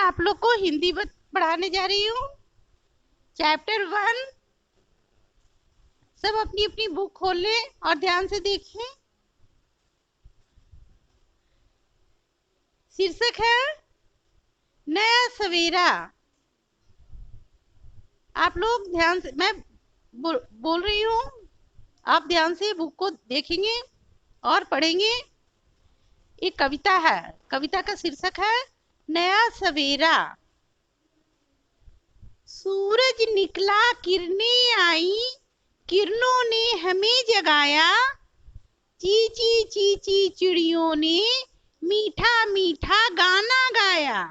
आप लोग को हिंदी पढ़ाने जा रही हूँ। चैप्टर 1। सब अपनी अपनी बुक खोल लें और ध्यान से देखें। शीर्षक है नया सवेरा। आप लोग ध्यान से, मैं बोल रही हूँ, आप ध्यान से बुक को देखेंगे और पढ़ेंगे। एक कविता है, कविता का शीर्षक है नया सवेरा। सूरज निकला, किरणें आई, किरणों ने हमें जगाया। चींची चींची चिड़ियों ने मीठा मीठा गाना गाया।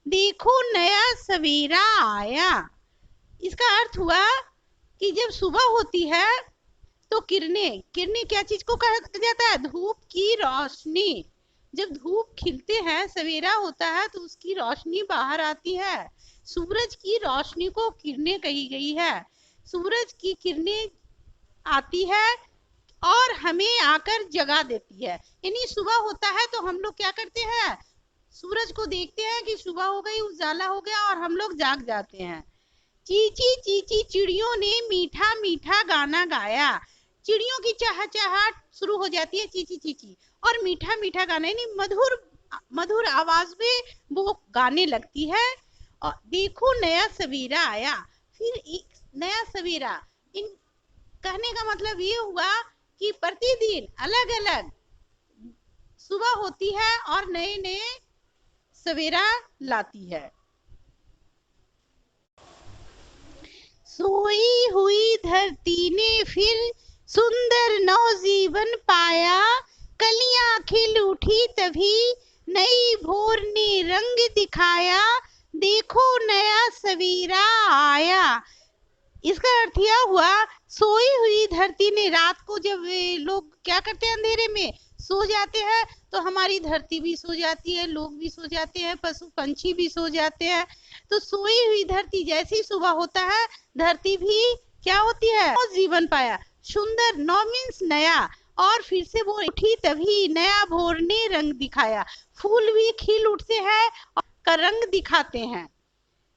देखो नया सवेरा आया। इसका अर्थ हुआ कि जब सुबह होती है तो किरणें किरणें क्या चीज को कहा जाता है? धूप की रोशनी। जब धूप खिलते हैं, सवेरा होता है, तो उसकी रोशनी बाहर आती है। सूरज की रोशनी को किरणें कही गई है। सूरज की किरणें आती है और हमें आकर जगा देती है। यानी सुबह होता है तो हम लोग क्या करते हैं? सूरज को देखते हैं कि सुबह हो गई, उजाला हो गया, और हम लोग जाग जाते हैं। चींची चींची चिड़ियों ने मीठा मीठा गाना गाया। चिड़ियों की चहचहाट शुरू हो जाती है, चींची चींची, और मीठा मीठा गाना, यानी मधुर मधुर आवाज में वो गाने लगती है। और देखो नया सवेरा आया। फिर एक नया सवेरा, इन कहने का मतलब ये हुआ कि प्रतिदिन अलग अलग सुबह होती है और नए नए सवेरा लाती है। सोई हुई धरती ने फिर सुंदर नवजीवन पाया। कलियां खिल उठी तभी नई भोर ने रंग दिखाया। देखो नया सवेरा आया। इसका अर्थ यह हुआ, सोई हुई धरती ने, रात को जब लोग क्या करते हैं, अंधेरे में सो जाते हैं, तो हमारी धरती भी सो जाती है, लोग भी सो जाते हैं, पशु पंछी भी सो जाते हैं। तो सोई हुई धरती, जैसी सुबह होता है, धरती भी क्या होती है? जीवन पाया। सुंदर, नौ मीन्स नया, और फिर से वो उठी तभी नया भोर ने रंग दिखाया। फूल भी खिल उठते हैं और रंग दिखाते हैं।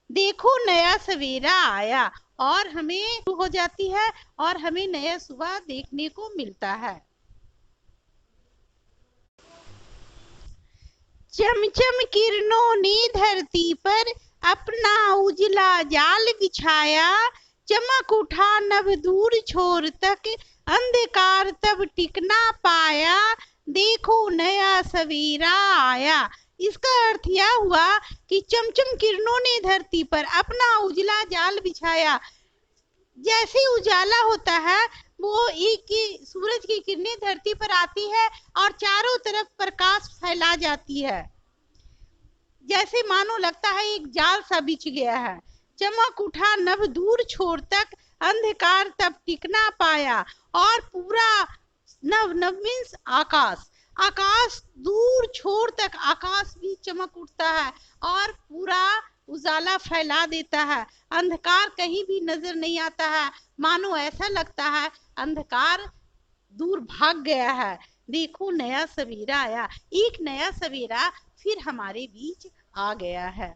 देखो नया सवेरा आया, और हमें हो जाती है और हमें नया सुबह देखने को मिलता है। चमचम किरणों ने धरती पर अपना उजला जाल बिछाया। चमक उठा नभ दूर छोर तक, अंधकार तब टिक ना पाया। देखो नया सवेरा आया। इसका अर्थ यह हुआ कि चमचम किरणों ने धरती पर अपना उजला जाल बिछाया। जैसे उजाला होता है, वो एक सूरज की किरणें धरती पर आती है और चारों तरफ प्रकाश फैला जाती है, जैसे मानो लगता है एक जाल सा बिछ गया है। चमक उठा नभ दूर छोर तक, अंधकार तब टिक ना पाया। और पूरा नभ, नभ मीन्स आकाश, आकाश दूर छोर तक आकाश भी चमक उठता है और पूरा उजाला फैला देता है। अंधकार कहीं भी नजर नहीं आता है, मानो ऐसा लगता है अंधकार दूर भाग गया है। देखो नया सवेरा आया। एक नया सवेरा फिर हमारे बीच आ गया है।